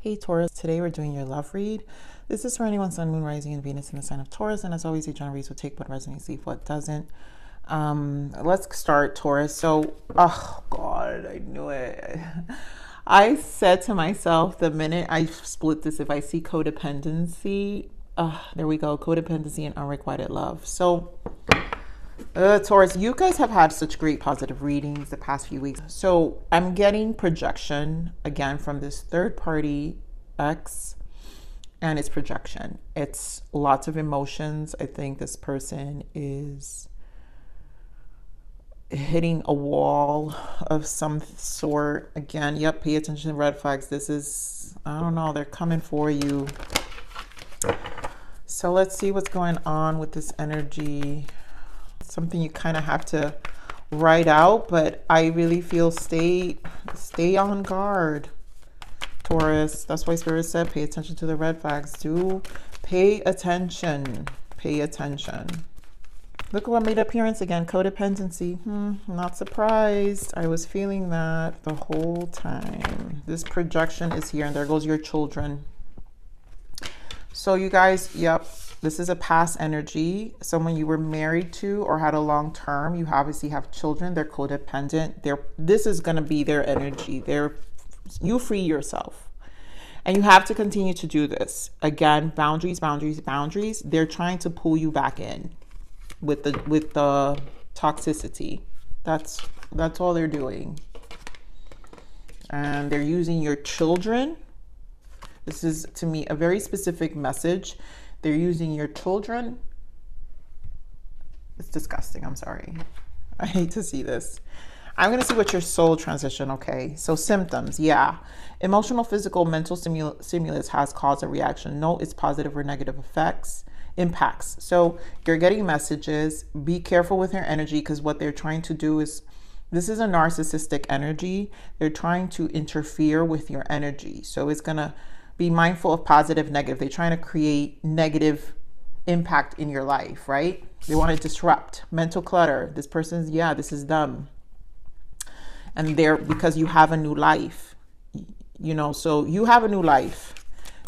Hey Taurus, today we're doing your love read. This is for anyone Sun, Moon, Rising, and Venus in the sign of Taurus. And as always, each one reads will take what resonates, leave what doesn't. Let's start, Taurus. So, oh God, I knew it. I said to myself the minute I split this, if I see codependency, there we go, codependency and unrequited love. So, Taurus, you guys have had such great positive readings the past few weeks. So I'm getting projection again from this third party X and its projection. It's lots of emotions. I think this person is hitting a wall of some sort. Again, yep, pay attention to red flags. This is, I don't know, they're coming for you. So let's see what's going on with this energy. Something you kind of have to write out, but I really feel stay on guard, Taurus. That's why Spirit said pay attention to the red flags. Do pay attention. Pay attention. Look what made appearance again. Codependency. Not surprised. I was feeling that the whole time. This projection is here, and there goes your children. So you guys, yep. This is a past energy, someone you were married to or had a long term. You obviously have children. They're codependent. This is going to be their energy. You free yourself. And you have to continue to do this. Again, boundaries, boundaries, boundaries. They're trying to pull you back in with the toxicity. That's all they're doing. And they're using your children. This is, to me, a very specific message. They're using your children. It's disgusting. I'm sorry. I hate to see this. I'm going to see what your soul transition. Okay. So symptoms. Yeah. Emotional, physical, mental stimulus has caused a reaction. Note its positive or negative impacts. So you're getting messages. Be careful with your energy, because what they're trying to do is, this is a narcissistic energy. They're trying to interfere with your energy. So it's going to be mindful of positive, negative. They're trying to create negative impact in your life, right? They want to disrupt mental clutter. This person's, yeah, this is them. And because you have a new life, so you have a new life.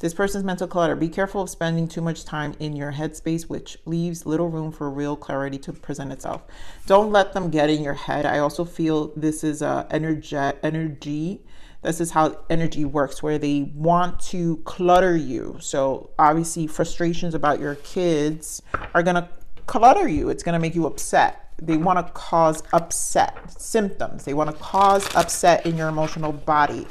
This person's mental clutter. Be careful of spending too much time in your headspace, which leaves little room for real clarity to present itself. Don't let them get in your head. I also feel this is energy. This is how energy works, where they want to clutter you. So obviously frustrations about your kids are going to clutter you. It's going to make you upset. They want to cause upset symptoms. They want to cause upset in your emotional body.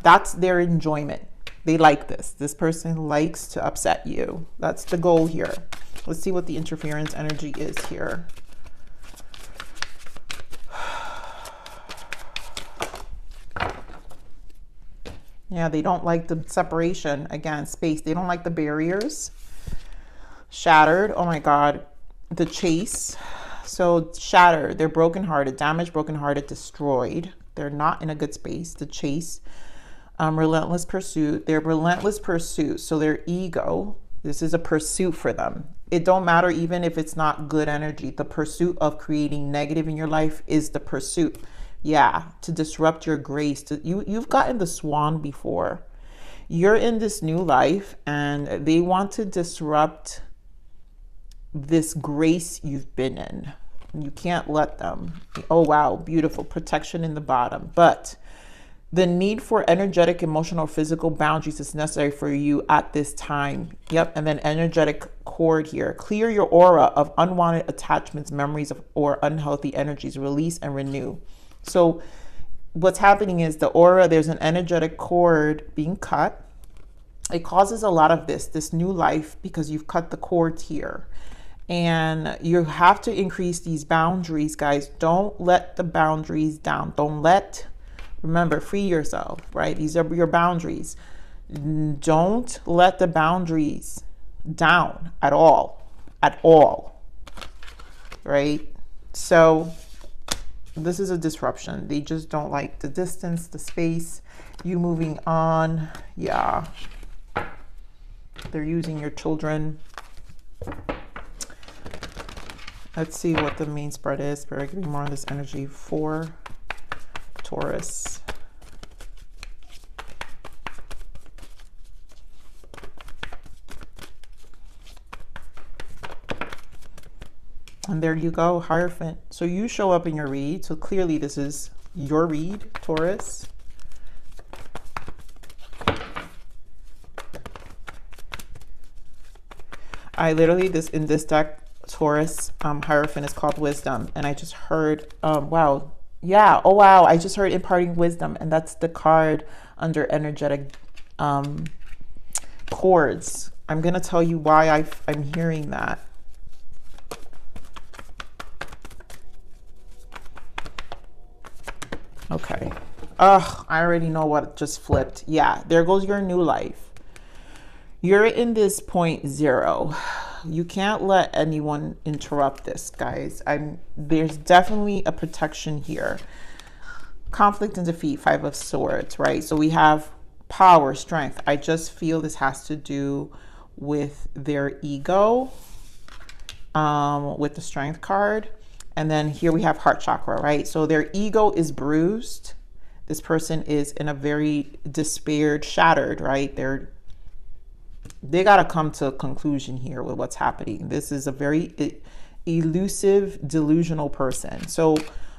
That's their enjoyment. They like this. This person likes to upset you. That's the goal here. Let's see what the interference energy is here. Yeah, they don't like the separation. Again, space. They don't like the barriers. Shattered. Oh my God. The chase. So shattered. They're brokenhearted, damaged, brokenhearted, destroyed. They're not in a good space. The chase. Relentless pursuit. They're relentless pursuit. So their ego. This is a pursuit for them. It don't matter even if it's not good energy. The pursuit of creating negative in your life is the pursuit. Yeah, to disrupt your grace. You've gotten the swan before. You're in this new life and they want to disrupt this grace you've been in. You can't let them. Oh, wow. Beautiful. Protection in the bottom. But the need for energetic, emotional, physical boundaries is necessary for you at this time. Yep. And then energetic cord here. Clear your aura of unwanted attachments, memories or unhealthy energies. Release and renew. So what's happening is the aura, there's an energetic cord being cut. It causes a lot of this new life because you've cut the cords here. And you have to increase these boundaries, guys. Don't let the boundaries down. Remember, free yourself, right? These are your boundaries. Don't let the boundaries down at all, right? So this is a disruption. They just don't like the distance, the space, you moving on. Yeah. They're using your children. Let's see what the main spread is. Spirit, give me more on this energy for Taurus. And there you go, Hierophant. So you show up in your read. So clearly this is your read, Taurus. I literally, in this deck, Taurus, Hierophant is called Wisdom. And I just heard, wow. Yeah, oh wow, I just heard Imparting Wisdom. And that's the card under energetic chords. I'm going to tell you why I'm hearing that. Okay. Ugh, I already know what just flipped. Yeah, there goes your new life. You're in this point 0. You can't let anyone interrupt this, guys. There's definitely a protection here. Conflict and defeat, 5 of Swords, right? So we have power, strength. I just feel this has to do with their ego, with the Strength card. And then here we have heart chakra, right? So their ego is bruised. This person is in a very despaired, shattered, right? They got to come to a conclusion here with what's happening. This is a very elusive, delusional person. So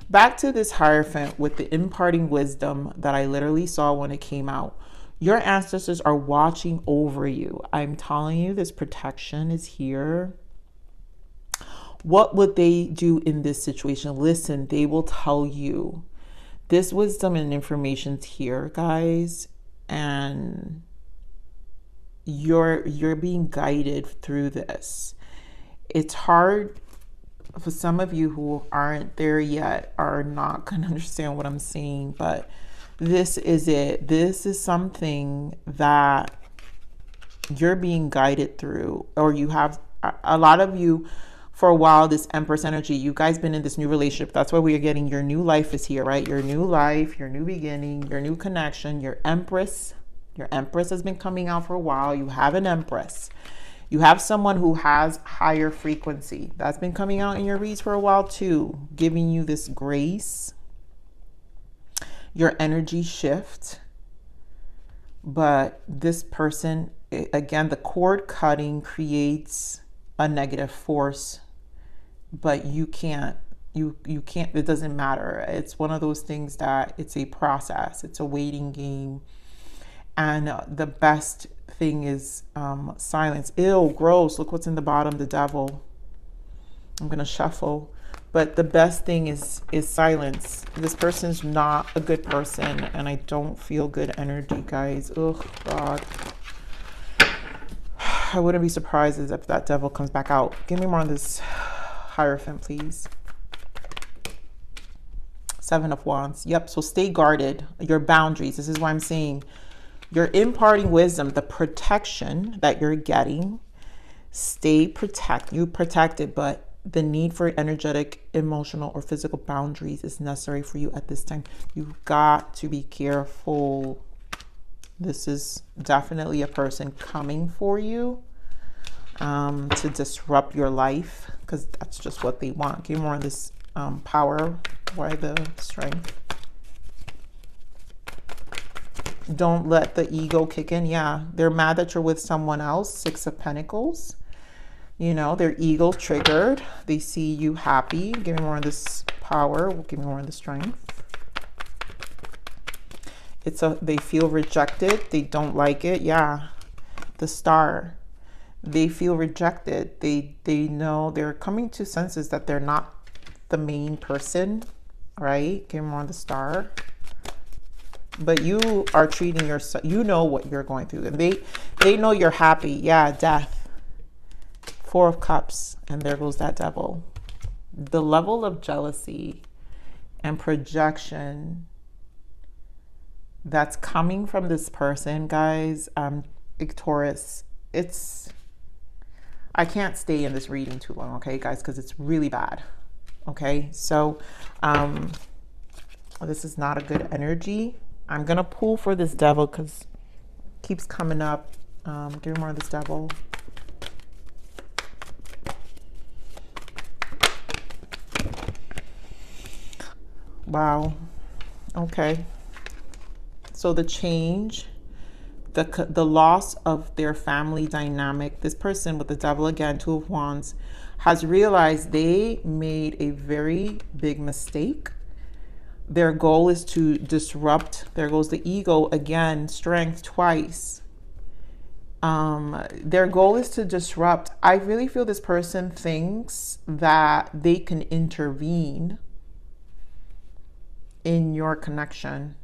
back to this Hierophant with the imparting wisdom that I literally saw when it came out. Your ancestors are watching over you. I'm telling you, this protection is here. What would they do in this situation? Listen, they will tell you. This wisdom and information's here, guys. And you're being guided through this. It's hard for some of you who aren't there yet, are not going to understand what I'm saying, but this is it. This is something that you're being guided through, or you have a lot of you for a while, this Empress energy, you guys been in this new relationship. That's why we are getting your new life is here, right? Your new life, your new beginning, your new connection, your Empress. Your Empress has been coming out for a while. You have an Empress. You have someone who has higher frequency. That's been coming out in your reads for a while too, giving you this grace. Your energy shift. But this person, again, the cord cutting creates a negative force. But you can't, it doesn't matter. It's one of those things that it's a process. It's a waiting game. And the best thing is silence. Ew, gross. Look what's in the bottom, the devil. I'm going to shuffle. But the best thing is silence. This person's not a good person. And I don't feel good energy, guys. Oh, God. I wouldn't be surprised if that devil comes back out. Give me more on this Hierophant, please. 7 of Wands. Yep. So stay guarded. Your boundaries. This is why I'm saying you're imparting wisdom, the protection that you're getting. Stay protected, but the need for energetic, emotional, or physical boundaries is necessary for you at this time. You've got to be careful. This is definitely a person coming for you to disrupt your life, because that's just what they want. Give me more of this power. Why the Strength? Don't let the ego kick in. Yeah, they're mad that you're with someone else. 6 of Pentacles. You know, their ego triggered. They see you happy. Give me more of this power. Give me more of the Strength. They feel rejected. They don't like it. Yeah, the Star. They feel rejected. They know they're coming to senses that they're not the main person, right? Give me more of the Star. But you are treating yourself, you know what you're going through, and they know you're happy. Yeah, Death. 4 of Cups, and there goes that devil. The level of jealousy and projection that's coming from this person, guys, Taurus, I can't stay in this reading too long, okay, guys, because it's really bad. Okay, so this is not a good energy. I'm gonna pull for this devil because it keeps coming up. Give me more of this devil. Wow. Okay. So the change, the loss of their family dynamic. This person with the devil again, 2 of Wands, has realized they made a very big mistake. Their goal is to disrupt. There goes the ego again, strength twice. Their goal is to disrupt. I really feel this person thinks that they can intervene in your connection.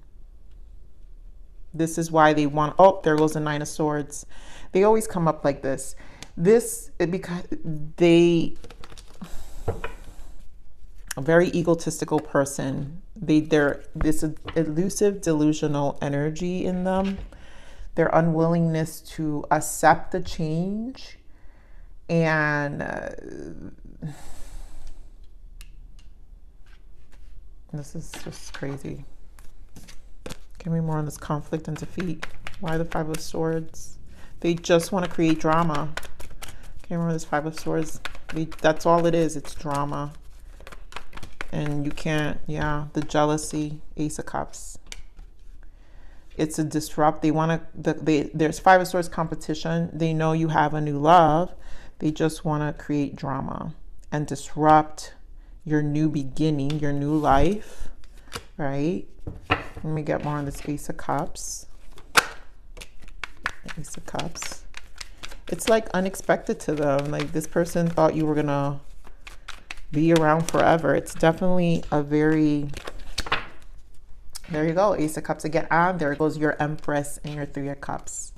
This is why they want, oh, there goes the 9 of Swords. They always come up like this. Because they, a very egotistical person. There's this elusive, delusional energy in them. Their unwillingness to accept the change. And this is just crazy. Give me more on this conflict and defeat. Why the 5 of Swords? They just want to create drama. Okay, remember this 5 of Swords? That's all it is. It's drama. And you can't, yeah, the jealousy, Ace of Cups. It's a disrupt. They want to, there's 5 of Swords competition. They know you have a new love. They just want to create drama and disrupt your new beginning, your new life, right? Let me get more on this Ace of Cups. Ace of Cups. It's like unexpected to them. Like this person thought you were going to be around forever. It's definitely a very, there you go, Ace of Cups again. And there goes your Empress and your 3 of Cups.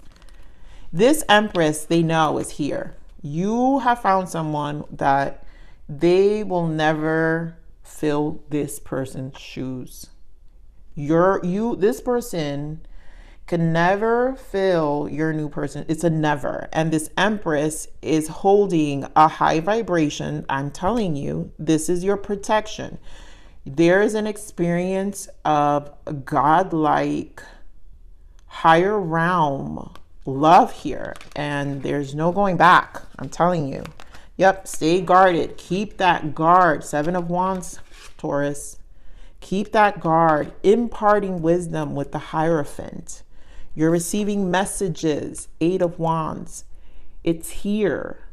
This Empress, they know, is here. You have found someone that they will never fill this person's shoes. This person can never fill your new person. It's a never. And this Empress is holding a high vibration. I'm telling you, this is your protection. There is an experience of godlike, higher realm love here. And there's no going back. I'm telling you. Yep, stay guarded. Keep that guard. 7 of Wands, Taurus. Keep that guard. Imparting wisdom with the Hierophant. You're receiving messages. 8 of Wands. It's here.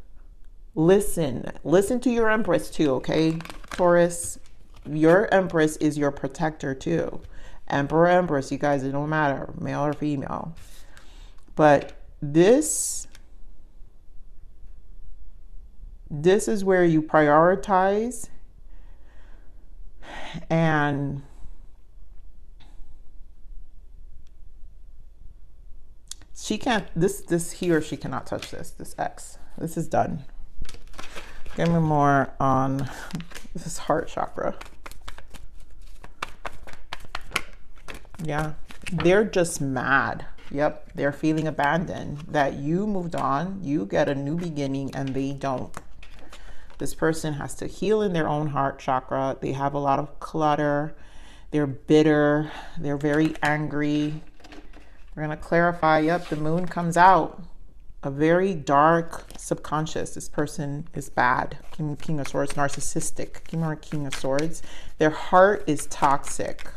Listen. Listen to your Empress too, okay? Taurus, your Empress is your protector too. Emperor, Empress, you guys, it don't matter, male or female. But this is where you prioritize, and she can't, he or she cannot touch this X. This is done. Give me more on this heart chakra. Yeah, they're just mad. Yep, they're feeling abandoned, that you moved on, you get a new beginning, and they don't. This person has to heal in their own heart chakra. They have a lot of clutter. They're bitter. They're very angry. We're going to clarify. Yep, the moon comes out. A very dark subconscious. This person is bad. King of Swords, narcissistic. King of Swords. Their heart is toxic.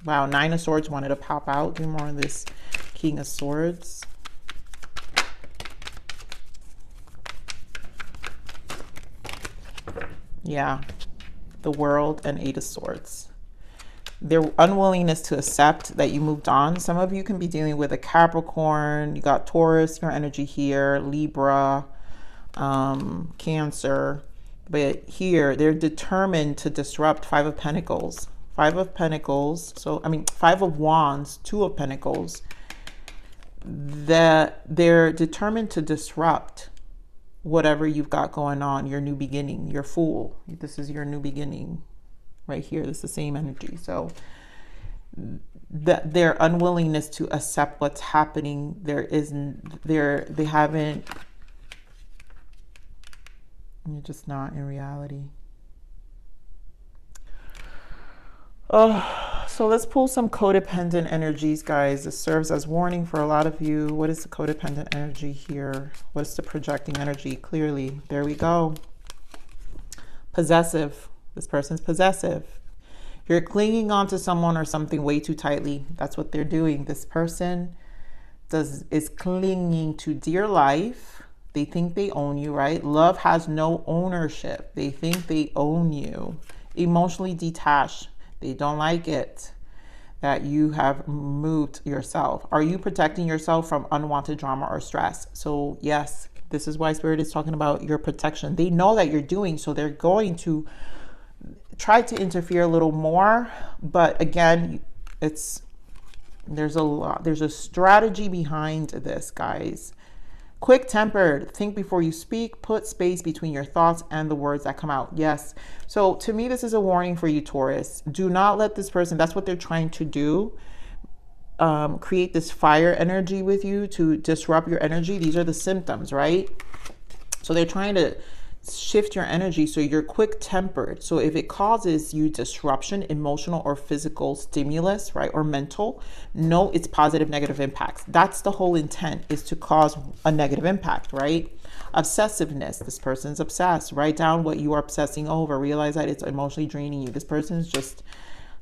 Wow, 9 of Swords wanted to pop out. Do more on this King of Swords. Yeah, the World and 8 of Swords. Their unwillingness to accept that you moved on. Some of you can be dealing with a Capricorn. You got Taurus, your energy here, Libra, Cancer. But here, they're determined to disrupt. 5 of Pentacles. 5 of Pentacles. So, I mean, 5 of Wands, 2 of Pentacles. That they're determined to disrupt whatever you've got going on, your new beginning, your Fool. This is your new beginning right here. This is the same energy. So their unwillingness to accept what's happening, they haven't, you're just not in reality. Oh, so let's pull some codependent energies, guys. This serves as warning for a lot of you. What is the codependent energy here? What's the projecting energy? Clearly, there we go. Possessive. This person's possessive. You're clinging on to someone or something way too tightly. That's what they're doing. This person, is clinging to dear life. They think they own you, right? Love has no ownership. They think they own you. Emotionally detached. They don't like it that you have moved yourself. Are you protecting yourself from unwanted drama or stress? So yes, this is why Spirit is talking about your protection. They know that you're doing, so they're going to try to interfere a little more. But again, there's a strategy behind this, guys. Quick-tempered, think before you speak, put space between your thoughts and the words that come out. Yes. So to me, this is a warning for you, Taurus. Do not let this person, that's what they're trying to do, create this fire energy with you to disrupt your energy. These are the symptoms, right? So they're trying to shift your energy so you're quick-tempered. So if it causes you disruption, emotional or physical stimulus, right, or mental, know its positive, negative impacts. That's the whole intent, is to cause a negative impact, right? Obsessiveness. This person's obsessed. Write down what you are obsessing over. Realize that it's emotionally draining you. This person is just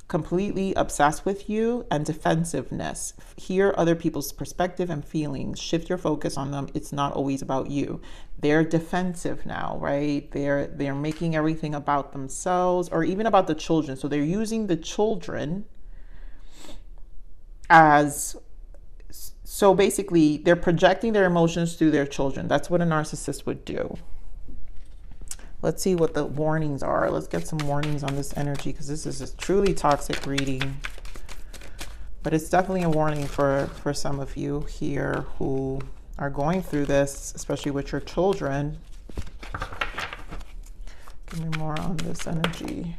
completely obsessed with you. And defensiveness. Hear other people's perspective and feelings. Shift your focus on them. It's not always about you. They're defensive now, right? They're making everything about themselves, or even about the children. So they're using the children as, so basically they're projecting their emotions through their children. That's what a narcissist would do. Let's see what the warnings are. Let's get some warnings on this energy, because this is a truly toxic reading. But it's definitely a warning for some of you here who are going through this, especially with your children. Give me more on this energy.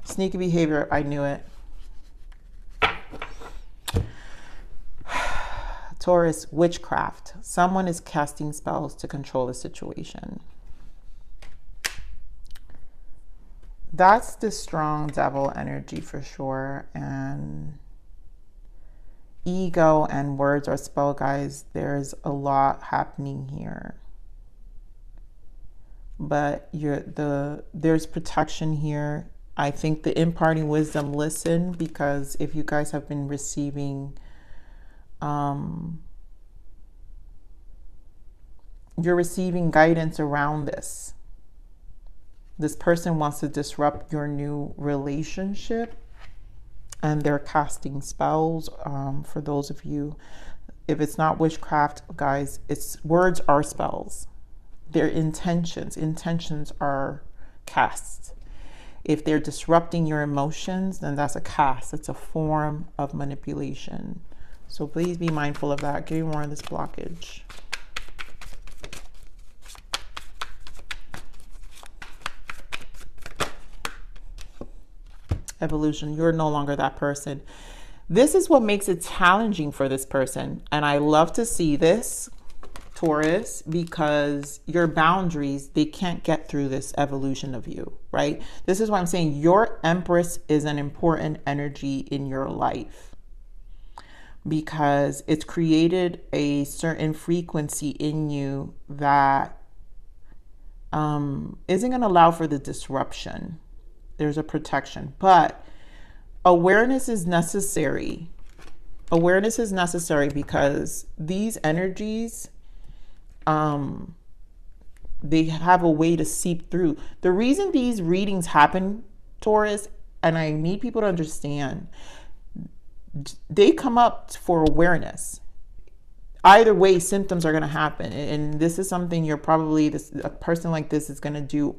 Sneaky behavior. I knew it. Taurus, witchcraft. Someone is casting spells to control the situation. That's the strong devil energy for sure. And ego and words are spell, guys. There's a lot happening here. But there's protection here. I think the imparting wisdom, listen, because if you guys have been receiving, you're receiving guidance around this. This person wants to disrupt your new relationship, and they're casting spells. For those of you, if it's not witchcraft, guys, words are spells. Their intentions are casts. If they're disrupting your emotions, then that's a cast. It's a form of manipulation. So please be mindful of that. Give me more on this blockage. Evolution. You're no longer that person. This is what makes it challenging for this person. And I love to see this, Taurus, because your boundaries, they can't get through this evolution of you, right? This is why I'm saying your Empress is an important energy in your life, because it's created a certain frequency in you that isn't going to allow for the disruption. There's a protection, but awareness is necessary. Awareness is necessary because these energies, they have a way to seep through. The reason these readings happen, Taurus, and I need people to understand, they come up for awareness. Either way, symptoms are going to happen. And this is something you're probably, a person like this is going to do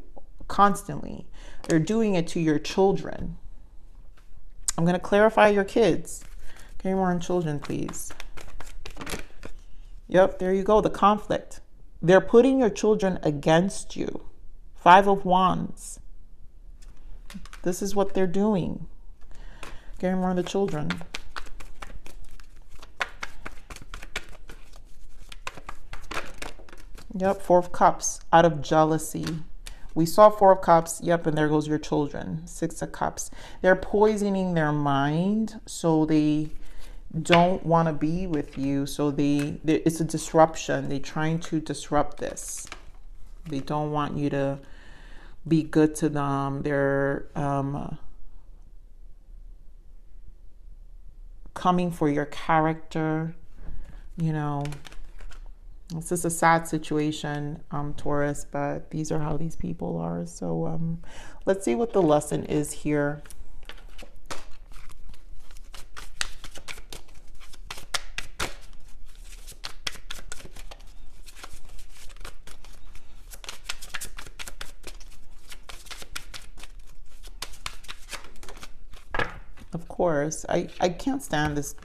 constantly. They're doing it to your children. I'm going to clarify your kids. Can you more on children, please? Yep, there you go. The conflict. They're putting your children against you. 5 of Wands. This is what they're doing. Get more on the children. Yep, 4 of Cups. Out of jealousy. We saw 4 of Cups. Yep, and there goes your children. 6 of Cups. They're poisoning their mind, so they don't want to be with you. So it's a disruption. They're trying to disrupt this. They don't want you to be good to them. They're coming for your character. You know, this is a sad situation, Taurus, but these are how these people are. So let's see what the lesson is here. Of course, I can't stand this.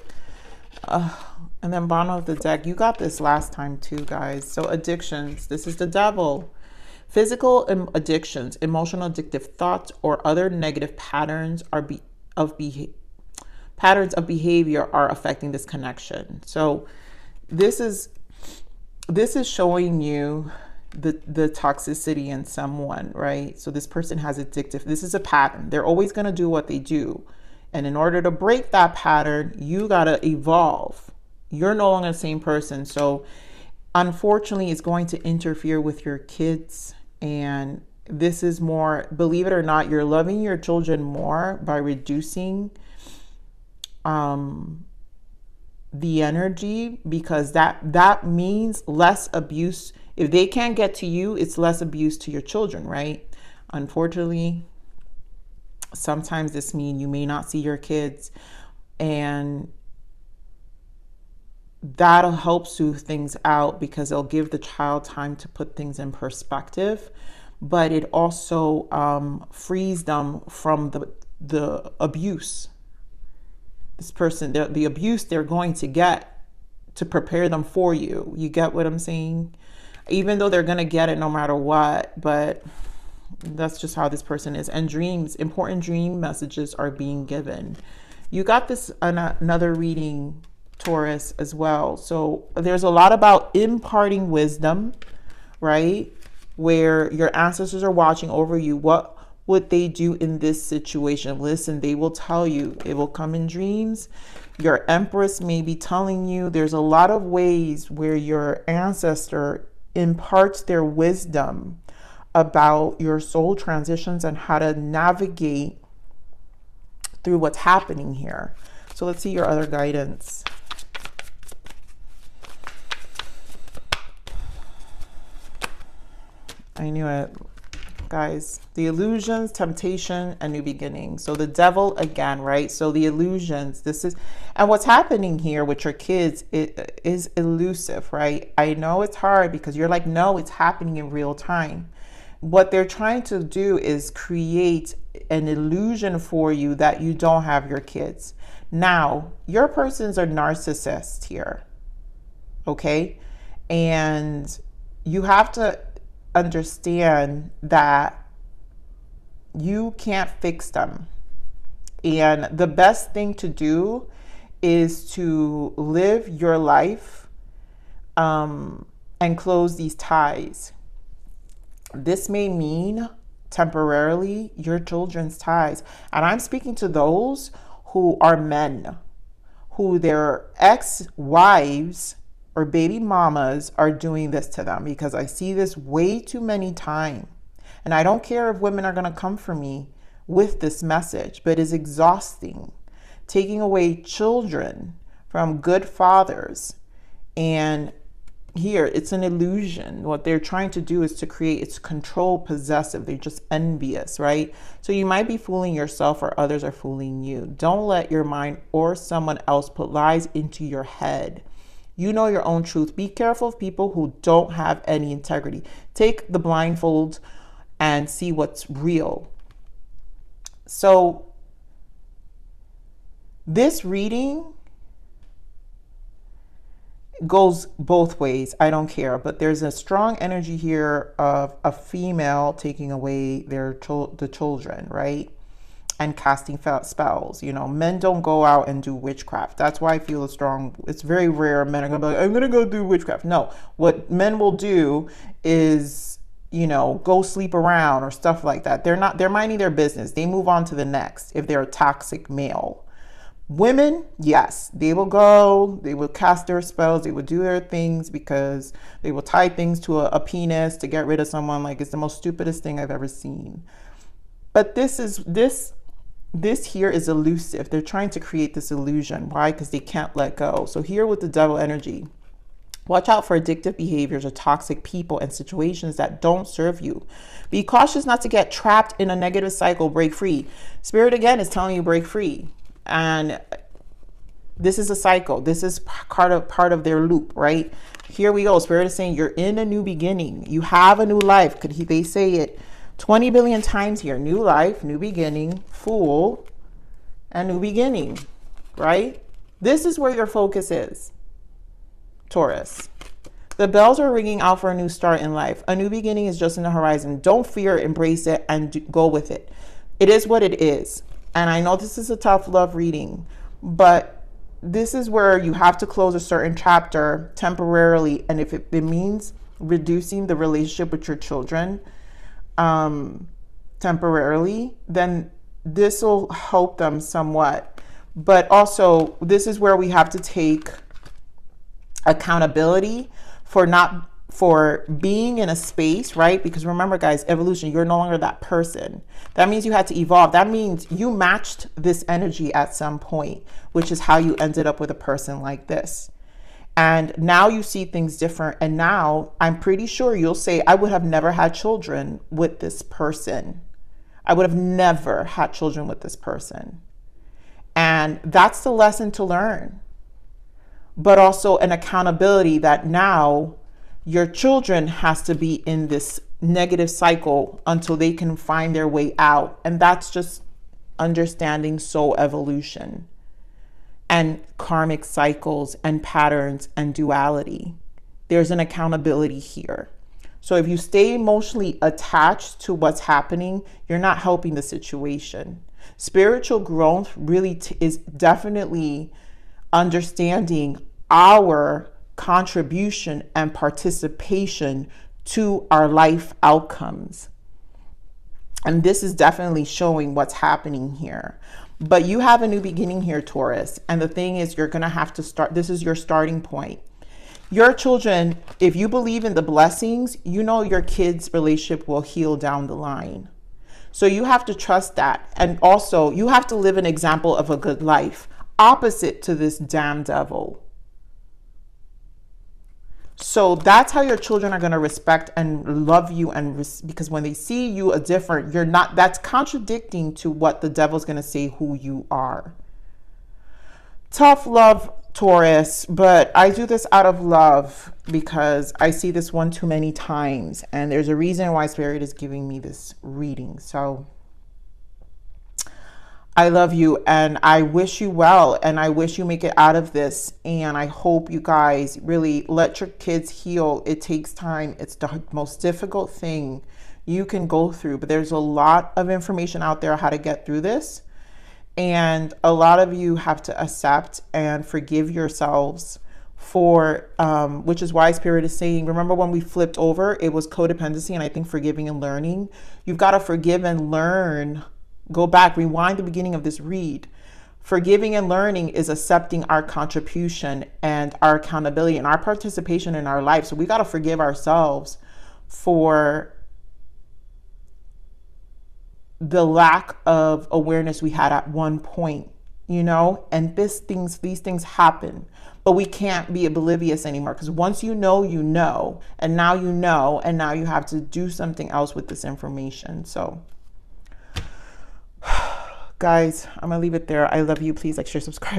And then bottom of the deck, you got this last time too, guys. So addictions, this is the devil. Physical addictions, emotional addictive thoughts, or other negative patterns patterns of behavior are affecting this connection. So this is showing you the toxicity in someone, right? So this person has addictive. This is a pattern. They're always going to do what they do. And in order to break that pattern, you got to evolve. You're no longer the same person. So unfortunately, it's going to interfere with your kids. And this is more, believe it or not, you're loving your children more by reducing the energy, because that means less abuse. If they can't get to you, it's less abuse to your children, right? Unfortunately, sometimes this means you may not see your kids, and that'll help soothe things out because it'll give the child time to put things in perspective, but it also frees them from the abuse. This person, the abuse they're going to get to prepare them for you. You get what I'm saying? Even though they're going to get it no matter what, but that's just how this person is. And dreams, important dream messages are being given. You got this another reading, Taurus, as well. So there's a lot about imparting wisdom, right? Where your ancestors are watching over you. What would they do in this situation? Listen, they will tell you. It will come in dreams. Your empress may be telling you. There's a lot of ways where your ancestor imparts their wisdom about your soul transitions and how to navigate through what's happening here. So let's see your other guidance. I knew it, guys. The illusions, temptation, and new beginning. So the devil again, right? So the illusions, this is, and what's happening here with your kids, it is elusive, right? I know it's hard because you're like, no, it's happening in real time. What they're trying to do is create an illusion for you that you don't have your kids. Now, your person's a narcissist here, okay? And you have to understand that you can't fix them. And the best thing to do is to live your life and close these ties. This may mean temporarily your children's ties. And I'm speaking to those who are men, who their ex-wives or baby mamas are doing this to them, because I see this way too many times. And I don't care if women are going to come for me with this message, but it's exhausting. Taking away children from good fathers. And here, it's an illusion. What they're trying to do is to create, it's control possessive. They're just envious, right? So you might be fooling yourself or others are fooling you. Don't let your mind or someone else put lies into your head. You know your own truth. Be careful of people who don't have any integrity. Take the blindfold and see what's real. So this reading goes both ways. I don't care, but there's a strong energy here of a female taking away the children, right? And casting spells. You know, men don't go out and do witchcraft. That's why I feel it's very rare men are gonna be like, I'm gonna go do witchcraft. No, what men will do is, you know, go sleep around or stuff like that. They're minding their business. They move on to the next if they're a toxic male. Women, yes, they will go, they will cast their spells, they will do their things because they will tie things to a penis to get rid of someone. Like, it's the most stupidest thing I've ever seen. But this here is elusive. They're trying to create this illusion. Why? Because they can't let go. So here with the devil energy, Watch out for addictive behaviors or toxic people and situations that don't serve you. Be cautious not to get trapped in a negative cycle. Break free. Spirit again is telling you break free. And this is a cycle. This is part of their loop, right? Here we go. Spirit is saying you're in a new beginning. You have a new life. They say it 20 billion times here. New life, new beginning, Fool, and new beginning, right? This is where your focus is, Taurus. The bells are ringing out for a new start in life. A new beginning is just in the horizon. Don't fear, embrace it, and go with it. It is what it is. And I know this is a tough love reading, but this is where you have to close a certain chapter temporarily. And if it means reducing the relationship with your children temporarily, then this will help them somewhat. But also, this is where we have to take accountability for being in a space, right? Because remember, guys, evolution, you're no longer that person. That means you had to evolve. That means you matched this energy at some point, which is how you ended up with a person like this. And now you see things different. And now I'm pretty sure you'll say, I would have never had children with this person. I would have never had children with this person. And that's the lesson to learn. But also an accountability that now your children has to be in this negative cycle until they can find their way out. And that's just understanding soul evolution and karmic cycles and patterns and duality. There's an accountability here. So if you stay emotionally attached to what's happening, you're not helping the situation. Spiritual growth really is definitely understanding our contribution and participation to our life outcomes. And this is definitely showing what's happening here. But you have a new beginning here, Taurus. And the thing is, you're going to have to start. This is your starting point. Your children, if you believe in the blessings, you know your kids' relationship will heal down the line. So you have to trust that. And also, you have to live an example of a good life, opposite to this damn devil. So that's how your children are going to respect and love you, and because when they see you a different, you're not, that's contradicting to what the devil's going to say who you are. Tough love, Taurus, but I do this out of love because I see this one too many times, and there's a reason why Spirit is giving me this reading. So I love you and I wish you well, and I wish you make it out of this. And I hope you guys really let your kids heal. It takes time. It's the most difficult thing you can go through, but there's a lot of information out there how to get through this. And a lot of you have to accept and forgive yourselves for, which is why Spirit is saying, remember when we flipped over, it was codependency and I think forgiving and learning. You've got to forgive and learn. Go back, rewind the beginning of this read. Forgiving and learning is accepting our contribution and our accountability and our participation in our life. So we got to forgive ourselves for the lack of awareness we had at one point, you know, and these things happen, but we can't be oblivious anymore, because once you know, and now you know, and now you have to do something else with this information. So guys, I'm gonna leave it there. I love you. Please like, share, subscribe.